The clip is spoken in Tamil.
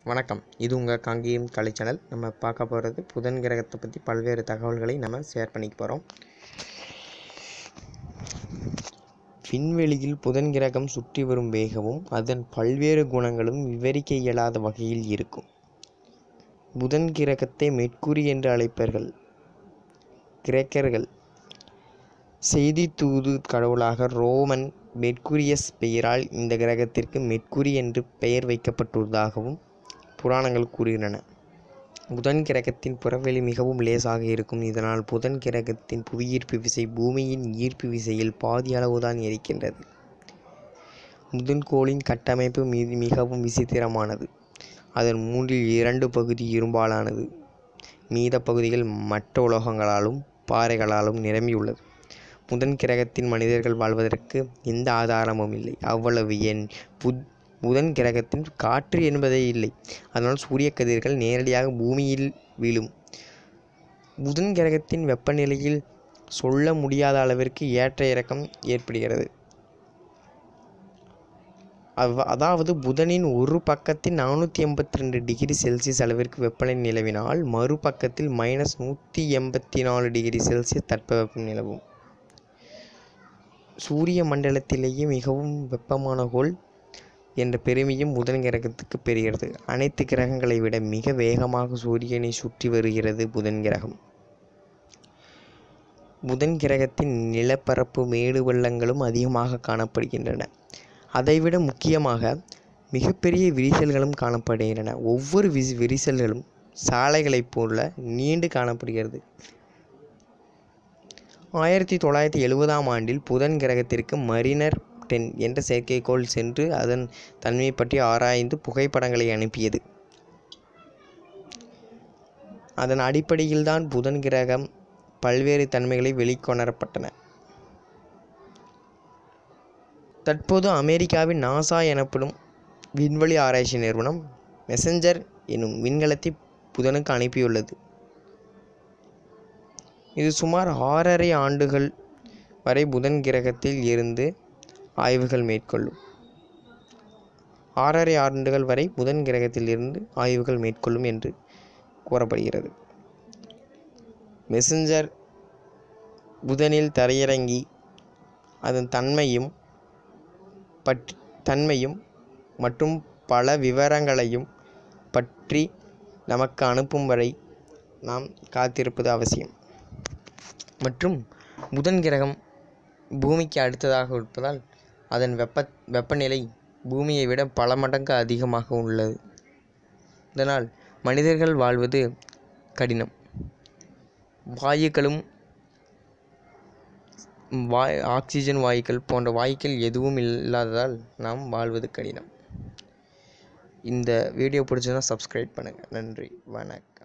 வணக்கம். இது உங்கள் காங்கேயம் கலை சேனல். நம்ம பார்க்க போகிறது புதன் கிரகத்தை பற்றி பல்வேறு தகவல்களை நம்ம ஷேர் பண்ணிக்க போகிறோம். விண்வெளியில் புதன் கிரகம் சுற்றி வரும் வேகமும் அதன் பல்வேறு குணங்களும் விவரிக்க இயலாத வகையில் இருக்கும். புதன் கிரகத்தை மெர்க்குரி என்று அழைப்பார்கள். கிரேக்கர்கள் செய்தி தூது கடவுளாக ரோமன் மெர்க்குரியஸ் பெயரால் இந்த கிரகத்திற்கு மெர்க்குரி என்று பெயர் வைக்கப்பட்டுள்ளதாகவும் புராணங்கள் கூறுகின்றன. புதன் கிரகத்தின் புறவெளி மிகவும் லேசாக இருக்கும். இதனால் புதன் கிரகத்தின் புவியீர்ப்பு விசை பூமியின் ஈர்ப்பு விசையில் பாதி அளவுதான் இருக்கின்றது. புதன்கோளின் கட்டமைப்பு மிகவும் விசித்திரமானது. அதன் 2 பகுதி இரும்பாலானது. மீத பகுதிகள் மற்ற உலோகங்களாலும் பாறைகளாலும் நிரம்பியுள்ளது. புதன் கிரகத்தின் மனிதர்கள் வாழ்வதற்கு எந்த ஆதாரமும் இல்லை. அவ்வளவு ஏன் புதன் கிரகத்தின் காற்று என்பதே இல்லை. அதனால் சூரிய கதிர்கள் நேரடியாக பூமியில் வீழும். புதன் கிரகத்தின் வெப்பநிலையில் சொல்ல முடியாத அளவிற்கு ஏற்ற இறக்கம் ஏற்படுகிறது. அதாவது புதனின் ஒரு பக்கத்தில் 482 டிகிரி செல்சியஸ் அளவிற்கு வெப்பநிலை நிலவினால் மறுபக்கத்தில் -184 டிகிரி செல்சியஸ் தட்பவெப்பம் நிலவும். சூரிய மண்டலத்திலேயே மிகவும் வெப்பமான கோள் என்ற பெருமையும் புதன் கிரகத்துக்கு பெறுகிறது. அனைத்து கிரகங்களை விட மிக வேகமாக சூரியனை சுற்றி வருகிறது புதன் கிரகம். புதன் கிரகத்தின் நிலப்பரப்பு மேடு பள்ளங்களும் அதிகமாக காணப்படுகின்றன. அதைவிட முக்கியமாக மிகப்பெரிய விரிசல்களும் காணப்படுகின்றன. ஒவ்வொரு விரிசல்களும் சாலைகளைப் போல நீண்டு காணப்படுகிறது. 1970ஆம் ஆண்டில் புதன் கிரகத்திற்கு மரினர் 10 என்ற செயற்கைக்கோள் சென்று அதன் தன்மை பற்றி ஆராய்ந்து புகைப்படங்களை அனுப்பியது. அதன் அடிப்படையில்தான் புதன் கிரகம் பல்வேறு தன்மைகளை வெளிக்கொணரப்பட்டன. தற்போது அமெரிக்காவின் நாசா எனப்படும் விண்வெளி ஆராய்ச்சி நிறுவனம் மெசஞ்சர் எனும் விண்கலத்தை புதனுக்கு அனுப்பியுள்ளது. இது சுமார் 6.5 ஆண்டுகள் வரை புதன் கிரகத்தில் இருந்து ஆய்வுகள் மேற்கொள்ளும். 6.5 ஆண்டுகள் வரை புதன் கிரகத்தில் இருந்து ஆய்வுகள் மேற்கொள்ளும் என்று கூறப்படுகிறது. மெசஞ்சர் புதனில் தரையிறங்கி அதன் தன்மையும் மற்றும் பல விவரங்களையும் பற்றி நமக்கு அனுப்பும் வரை நாம் காத்திருப்பது அவசியம். மற்றும் புதன் கிரகம் பூமிக்கு அடுத்ததாக இருப்பதால் அதன் வெப்பநிலை பூமியை விட பல மடங்கு அதிகமாக உள்ளது. இதனால் மனிதர்கள் வாழ்வது கடினம். வாயுக்களும் ஆக்சிஜன் வாயுக்கள் போன்ற வாயுக்கள் எதுவும் இல்லாததால் நாம் வாழ்வது கடினம். இந்த வீடியோ பிடிச்சதுன்னா சப்ஸ்கிரைப் பண்ணுங்கள். நன்றி, வணக்கம்.